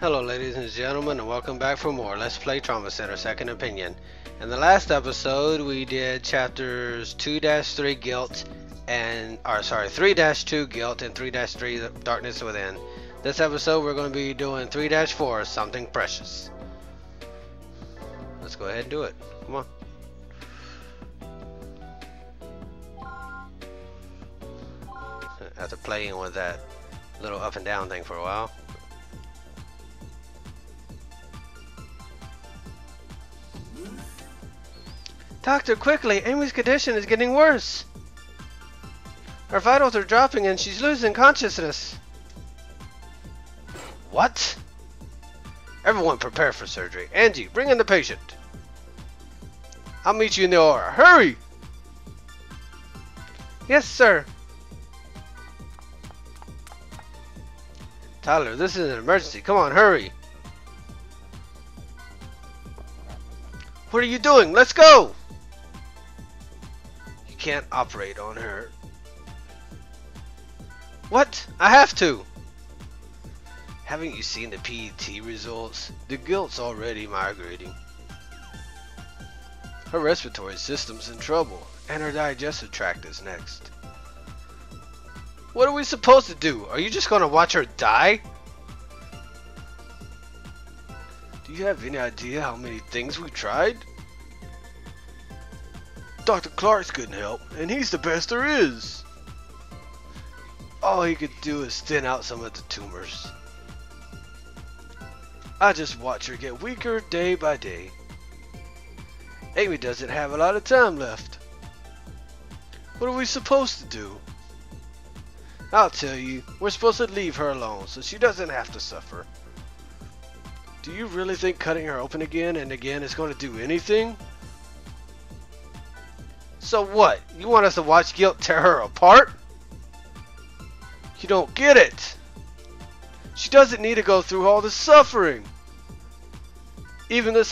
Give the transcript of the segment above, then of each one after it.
Hello ladies and gentlemen, and welcome back for more Let's Play Trauma Center Second Opinion. In the last episode we did chapters 2-3 Guilt and 3-2 Guilt and 3-3 Darkness Within. This episode we're going to be doing 3-4 Something Precious. Let's go ahead and do it. Come on. After playing with that little up and down thing for a while. Doctor, quickly! Amy's condition is getting worse! Her vitals are dropping and she's losing consciousness. What? Everyone prepare for surgery. Angie, bring in the patient. I'll meet you in the OR. Hurry! Yes, sir. Tyler, this is an emergency. Come on, hurry. What are you doing? Let's go! You can't operate on her. What? I have to! Haven't you seen the PET results? The guilt's already migrating. Her respiratory system's in trouble, and her digestive tract is next. What are we supposed to do? Are you just gonna watch her die? Do you have any idea how many things we tried? Dr. Clark's couldn't help, and he's the best there is. All he could do is thin out some of the tumors. I just watch her get weaker day by day. Amy doesn't have a lot of time left. What are we supposed to do? I'll tell you, we're supposed to leave her alone so she doesn't have to suffer. Do you really think cutting her open again and again is going to do anything? So what? You want us to watch guilt tear her apart? You don't get it. She doesn't need to go through all this suffering. Even if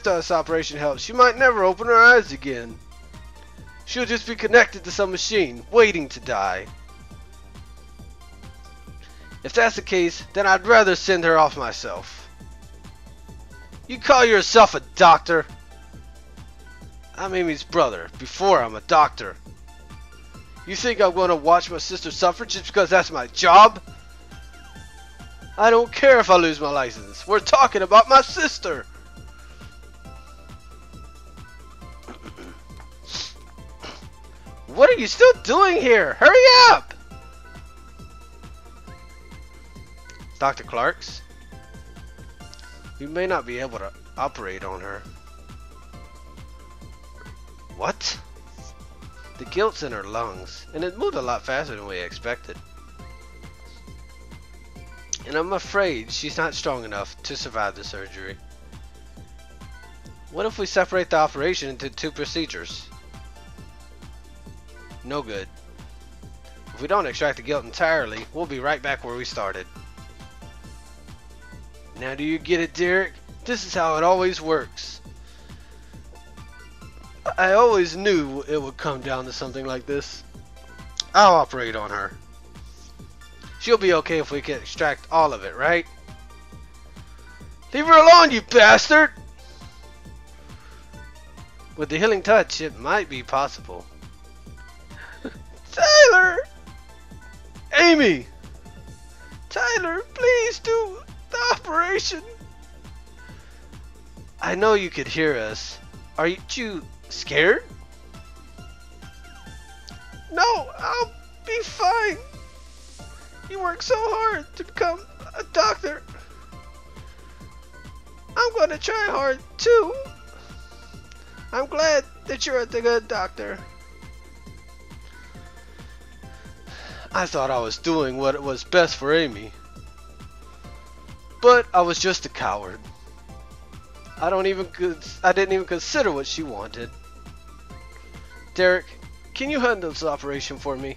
this operation helps, she might never open her eyes again. She'll just be connected to some machine, waiting to die. If that's the case, then I'd rather send her off myself. You call yourself a doctor? I'm Amy's brother, before I'm a doctor. You think I'm going to watch my sister suffer just because that's my job? I don't care if I lose my license. We're talking about my sister. What are you still doing here? Hurry up! Dr. Clark's? We may not be able to operate on her. What? The guilt's in her lungs, and it moved a lot faster than we expected. And I'm afraid she's not strong enough to survive the surgery. What if we separate the operation into 2 procedures? No good. If we don't extract the guilt entirely, we'll be right back where we started. Now do you get it, Derek? This is how it always works. I always knew it would come down to something like this. I'll operate on her. She'll be okay if we can extract all of it, right? Leave her alone, you bastard! With the healing touch, it might be possible. Tyler! Amy! Tyler, please do the operation. I know you could hear us. Are you scared? No, I'll be fine. You work so hard to become a doctor. I'm going to try hard too. I'm glad that you're the good doctor. I thought I was doing what was best for Amy. But I was just a coward. I didn't even consider what she wanted. Derek, can you handle this operation for me?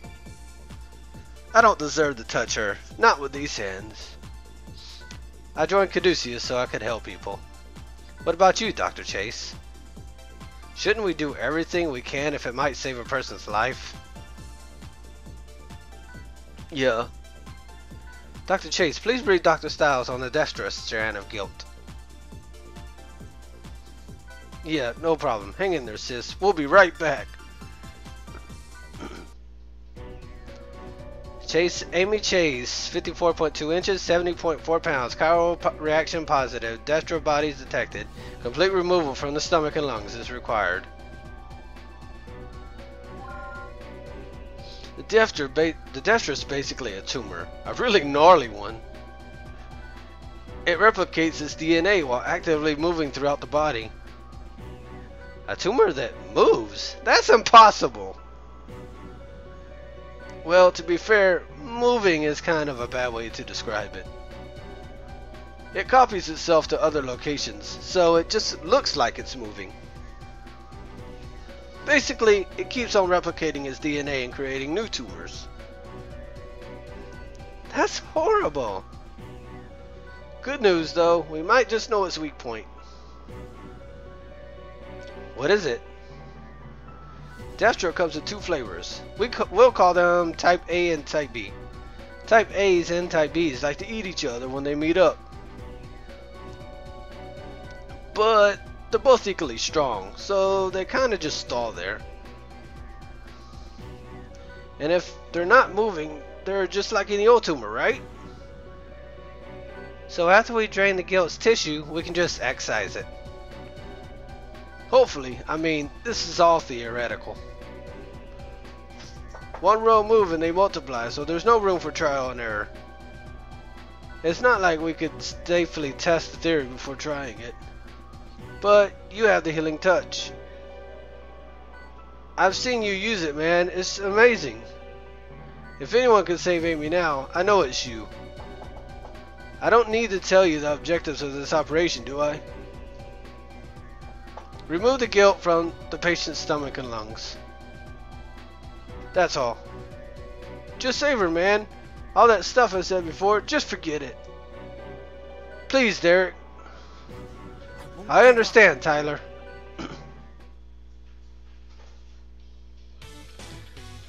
I don't deserve to touch her, not with these hands. I joined Caduceus so I could help people. What about you, Dr. Chase? Shouldn't we do everything we can if it might save a person's life? Yeah. Dr. Chase, please brief Dr. Styles on the Destra strand of guilt. Yeah, no problem. Hang in there, sis. We'll be right back. Chase, Amy Chase, 54.2 inches, 70.4 pounds. Chiral reaction positive. Destra bodies detected. Complete removal from the stomach and lungs is required. The Destra is basically a tumor, a really gnarly one. It replicates its DNA while actively moving throughout the body. A tumor that moves? That's impossible! Well, to be fair, moving is kind of a bad way to describe it. It copies itself to other locations, so it just looks like it's moving. Basically, it keeps on replicating its DNA and creating new tumors. That's horrible! Good news though, we might just know its weak point. What is it? Destra comes in two flavors. We'll call them Type A and Type B. Type A's and Type B's like to eat each other when they meet up. But they're both equally strong, so they kind of just stall there. And if they're not moving, they're just like any old tumor, right? So after we drain the gilt's tissue, we can just excise it. Hopefully, I mean, this is all theoretical. One row move and they multiply, so there's no room for trial and error. It's not like we could safely test the theory before trying it. But you have the healing touch. I've seen you use it, man. It's amazing. If anyone can save Amy now, I know it's you. I don't need to tell you the objectives of this operation, do I? Remove the guilt from the patient's stomach and lungs. That's all. Just save her, man. All that stuff I said before, just forget it. Please, Derek. I understand, Tyler.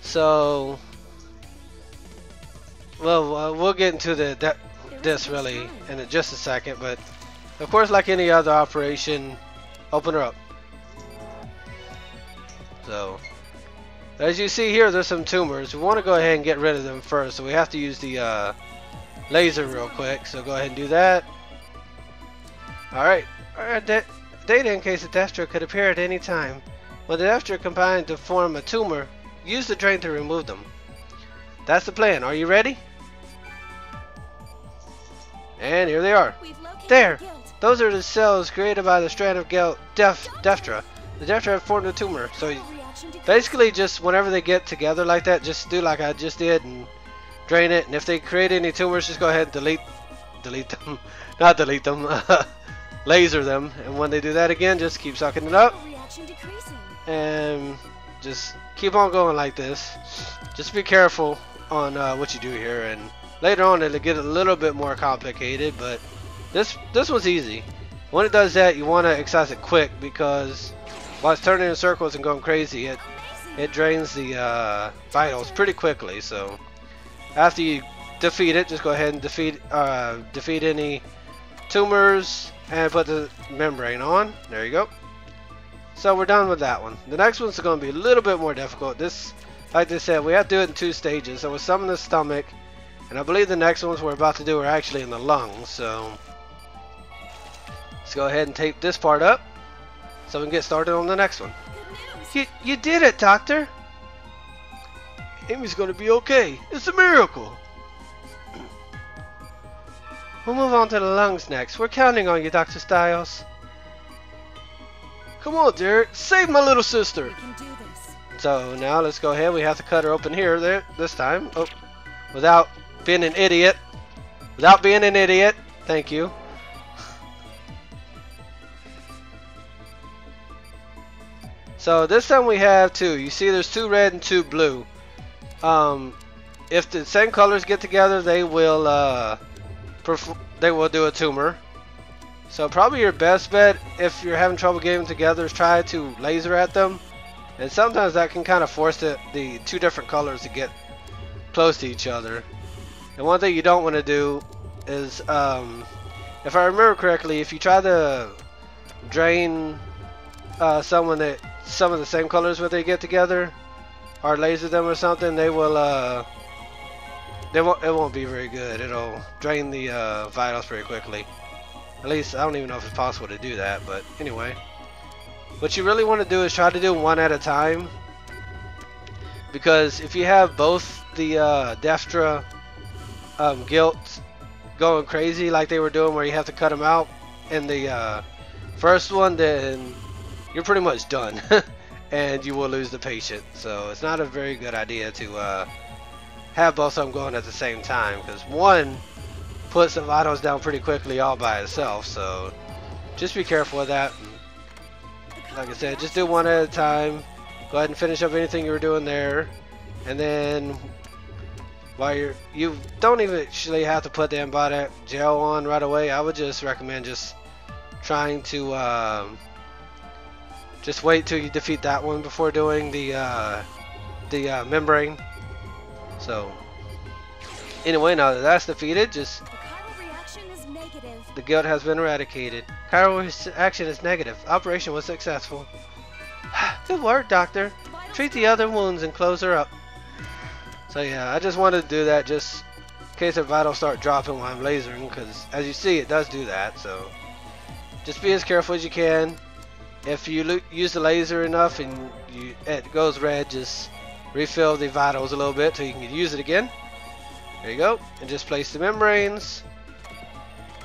So, well, we'll get into this really in just a second, but of course, like any other operation, open her up. So, as you see here, there's some tumors. We want to go ahead and get rid of them first, so we have to use the laser real quick. So go ahead and do that. Alright, data in case the Destra could appear at any time. When the Destra combine to form a tumor, use the drain to remove them. That's the plan. Are you ready? And here they are. There! Those are the cells created by the strand of Destra. The Destra have formed a tumor, so basically just whenever they get together like that, just do like I just did and drain it, and if they create any tumors, just go ahead and delete them. Not delete them, laser them, and when they do that again, just keep sucking it up and just keep on going like this. Just be careful on what you do here, and later on it'll get a little bit more complicated, but this one's easy. When it does that, you want to excise it quick, because while it's turning in circles and going crazy, it drains the vitals pretty quickly. So after you defeat it, just go ahead and defeat any tumors and put the membrane on. There you go. So we're done with that one. The next one's going to be a little bit more difficult. This, like I said, we have to do it in 2 stages. So with some in the stomach, and I believe the next ones we're about to do are actually in the lungs. So let's go ahead and tape this part up so we can get started on the next one. You did it, Doctor! Amy's gonna be okay. It's a miracle! We'll move on to the lungs next. We're counting on you, Dr. Styles. Come on, Derek. Save my little sister! We can do this. So now let's go ahead. We have to cut her open here, this time. Oh, without being an idiot. Without being an idiot. Thank you. So this time we have 2. You see there's 2 red and 2 blue. If the same colors get together, they will do a tumor. So probably your best bet, if you're having trouble getting them together, is try to laser at them. And sometimes that can kind of force the 2 different colors to get close to each other. And one thing you don't want to do is, if I remember correctly, if you try to drain some of the same colors when they get together, or laser them or something, they will it won't be very good. It'll drain the vitals pretty quickly. At least I don't even know if it's possible to do that, but anyway. What you really want to do is try to do one at a time, because if you have both the Deftra guilt going crazy like they were doing, where you have to cut them out in the first one, then you're pretty much done and you will lose the patient. So it's not a very good idea to have both of them going at the same time, because one puts the vitals down pretty quickly all by itself. So just be careful with that. Like I said, just do one at a time. Go ahead and finish up anything you were doing there, and then while you don't even actually have to put the antibiotic gel on right away. I would just recommend just trying to just wait till you defeat that one before doing the membrane. So anyway, now that that's defeated, just the guilt has been eradicated. Chiral reaction is negative. Operation was successful. Good work, Doctor. Treat the other wounds and close her up. So yeah, I just wanted to do that just in case her vitals start dropping while I'm lasering, because as you see, it does do that. So just be as careful as you can. If you use the laser enough and it goes red, just refill the vitals a little bit so you can use it again. There you go. And just place the membranes.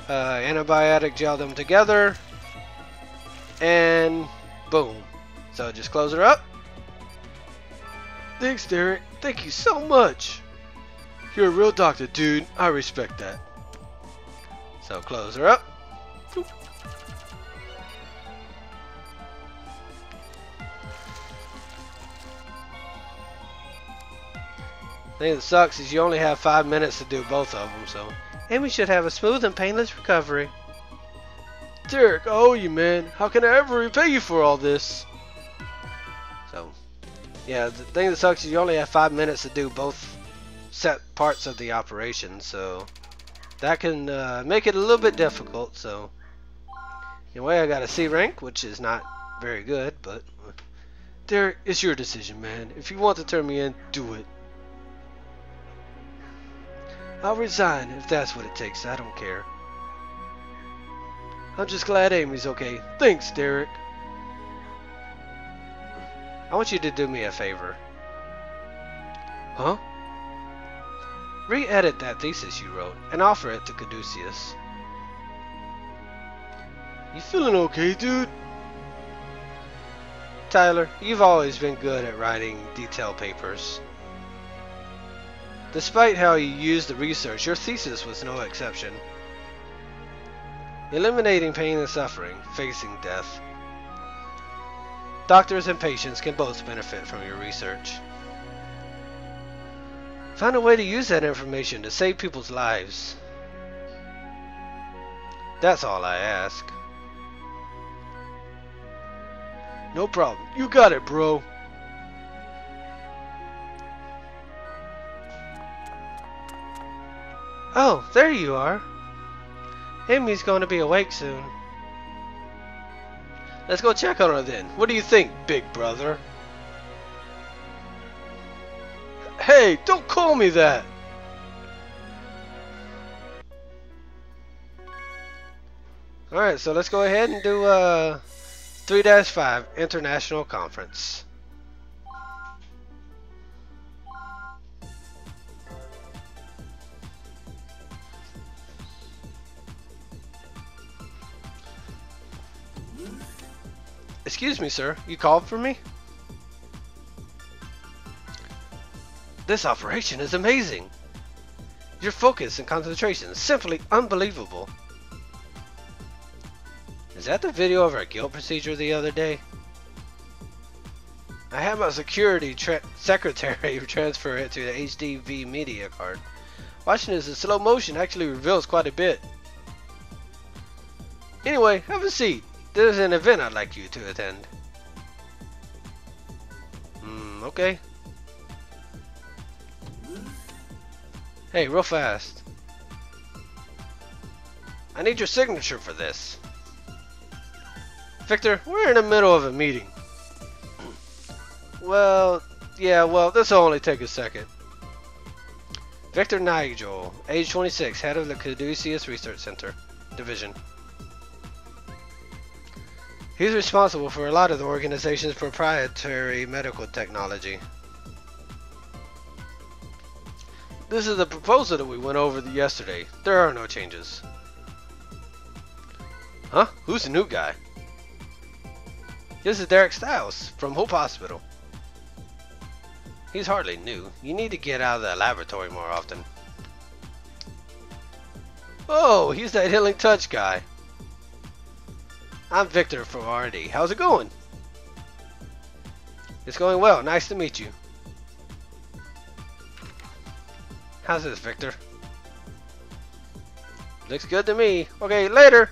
Antibiotic gel them together. And boom. So just close her up. Thanks, Derek. Thank you so much. You're a real doctor, dude. I respect that. So close her up. Boop. The thing that sucks is you only have 5 minutes to do both of them, so Amy should have a smooth and painless recovery. Derek, I owe you, man. How can I ever repay you for all this? So, yeah, the thing that sucks is you only have 5 minutes to do both set parts of the operation, so that can make it a little bit difficult. So, anyway, I got a C rank, which is not very good, but Derek, it's your decision, man. If you want to turn me in, do it. I'll resign if that's what it takes. I don't care. I'm just glad Amy's okay. Thanks, Derek. I want you to do me a favor. Huh? Re-edit that thesis you wrote and offer it to Caduceus. You feeling okay, dude? Tyler, you've always been good at writing detailed papers. Despite how you used the research, your thesis was no exception. Eliminating pain and suffering, facing death. Doctors and patients can both benefit from your research. Find a way to use that information to save people's lives. That's all I ask. No problem. You got it, bro. Oh, there you are. Amy's going to be awake soon. Let's go check on her then. What do you think, big brother? Hey, don't call me that! Alright, so let's go ahead and do 3-5 International Conference. Excuse me, sir. You called for me? This operation is amazing. Your focus and concentration is simply unbelievable. Is that the video of our guild procedure the other day? I had my security secretary transfer it to the HDV media card. Watching this in slow motion actually reveals quite a bit. Anyway, have a seat. There's an event I'd like you to attend. Okay. Hey, real fast. I need your signature for this. Victor, we're in the middle of a meeting. Well, yeah, this will only take a second. Victor Nigel, age 26, head of the Caduceus Research Center Division. He's responsible for a lot of the organization's proprietary medical technology. This is the proposal that we went over yesterday. There are no changes. Huh? Who's the new guy? This is Derek Stiles from Hope Hospital. He's hardly new. You need to get out of the laboratory more often. Oh, he's that Healing Touch guy. I'm Victor from R&D. How's it going? It's going well. Nice to meet you. How's this, Victor? Looks good to me. Okay, later.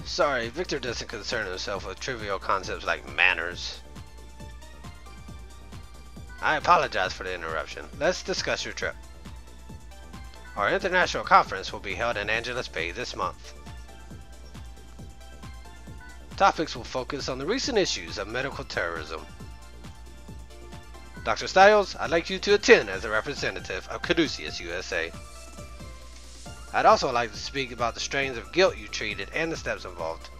Sorry, Victor doesn't concern himself with trivial concepts like manners. I apologize for the interruption. Let's discuss your trip. Our international conference will be held in Angeles Bay this month. Topics will focus on the recent issues of medical terrorism. Dr. Stiles, I'd like you to attend as a representative of Caduceus USA. I'd also like to speak about the strains of guilt you treated and the steps involved.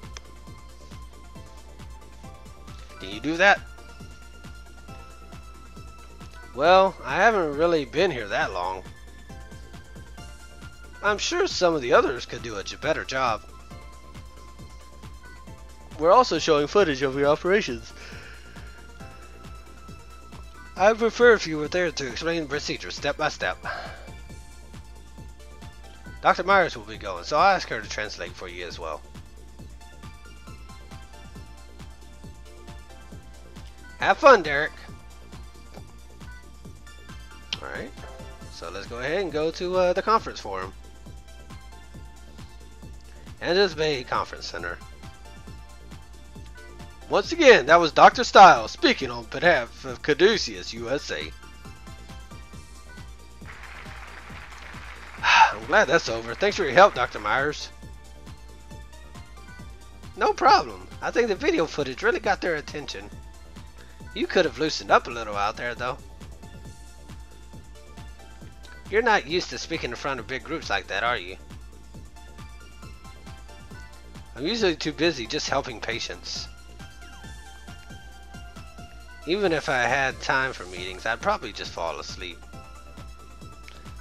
Can you do that? Well, I haven't really been here that long. I'm sure some of the others could do a better job. We're also showing footage of your operations. I prefer if you were there to explain the procedure step by step. Dr. Myers will be going, so I'll ask her to translate for you as well. Have fun, Derek. Alright, so let's go ahead and go to the conference forum. Angeles Bay Conference Center. Once again, that was Dr. Stiles speaking on behalf of Caduceus USA. I'm glad that's over. Thanks for your help, Dr. Myers. No problem. I think the video footage really got their attention. You could have loosened up a little out there, though. You're not used to speaking in front of big groups like that, are you? I'm usually too busy just helping patients. Even if I had time for meetings, I'd probably just fall asleep.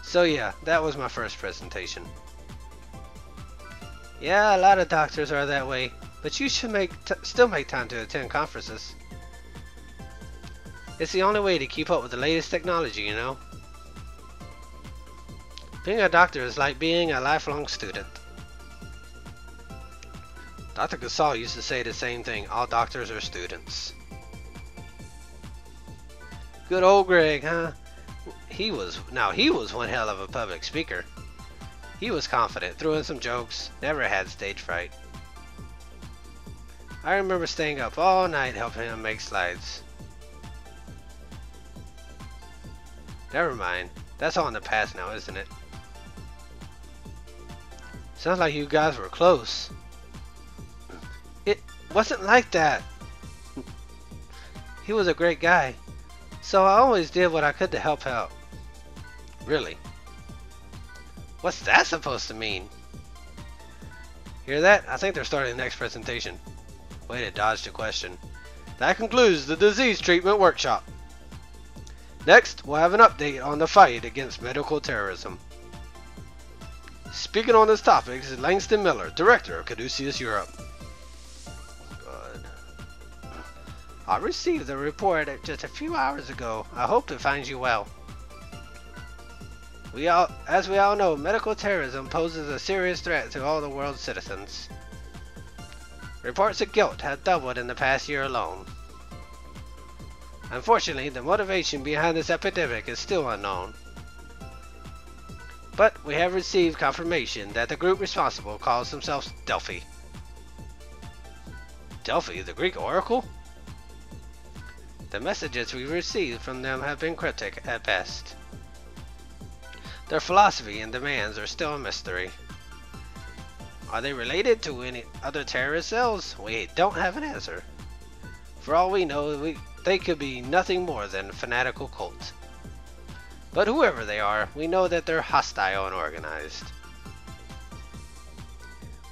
So yeah, that was my first presentation. Yeah, a lot of doctors are that way, but you should still make time to attend conferences. It's the only way to keep up with the latest technology, you know. Being a doctor is like being a lifelong student. Dr. Gasol used to say the same thing, all doctors are students. Good old Greg, huh? He was one hell of a public speaker. He was confident, threw in some jokes, never had stage fright. I remember staying up all night helping him make slides. Never mind, that's all in the past now, isn't it? Sounds like you guys were close. It wasn't like that. He was a great guy, so I always did what I could to help out. Really? What's that supposed to mean? Hear that? I think they're starting the next presentation. Way to dodge the question. That concludes the disease treatment workshop. Next, we'll have an update on the fight against medical terrorism. Speaking on this topic is Langston Miller, Director of Caduceus Europe. Good. I received the report just a few hours ago. I hope it finds you well. As we all know, medical terrorism poses a serious threat to all the world's citizens. Reports of guilt have doubled in the past year alone. Unfortunately, the motivation behind this epidemic is still unknown. But we have received confirmation that the group responsible calls themselves Delphi. Delphi, the Greek oracle? The messages we received from them have been cryptic at best. Their philosophy and demands are still a mystery. Are they related to any other terrorist cells? We don't have an answer. For all we know, they could be nothing more than fanatical cults. But whoever they are, we know that they're hostile and organized.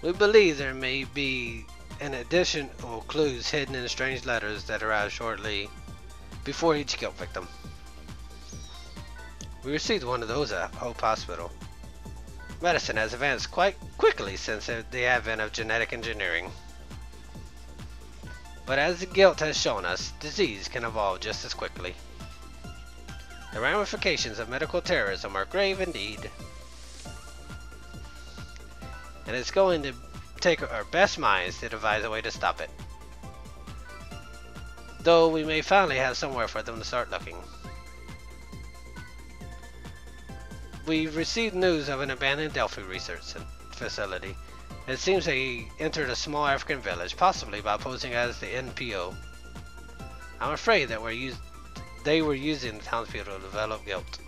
We believe there may be an additional clues hidden in strange letters that arrive shortly before each guilt victim. We received one of those at Hope Hospital. Medicine has advanced quite quickly since the advent of genetic engineering. But as the guilt has shown us, disease can evolve just as quickly. The ramifications of medical terrorism are grave indeed. And it's going to take our best minds to devise a way to stop it. Though we may finally have somewhere for them to start looking. We've received news of an abandoned Delphi research facility. It seems they entered a small African village, possibly by posing as the NPO. I'm afraid that they were using the townspeople to develop guilt.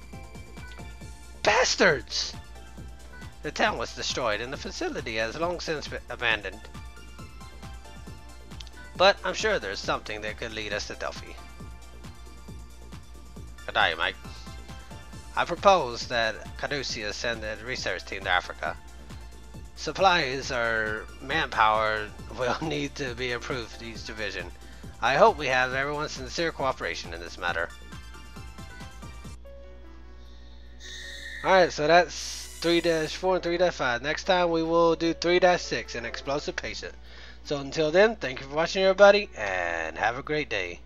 Bastards! The town was destroyed and the facility has long since been abandoned. But I'm sure there's something that could lead us to Delphi. Good day, Mike. I propose that Caduceus send a research team to Africa. Supplies or manpower will need to be approved for each division. I hope we have everyone's sincere cooperation in this matter. Alright, so that's 3-4 and 3-5. Next time we will do 3-6, an explosive patient. So until then, thank you for watching everybody, and have a great day.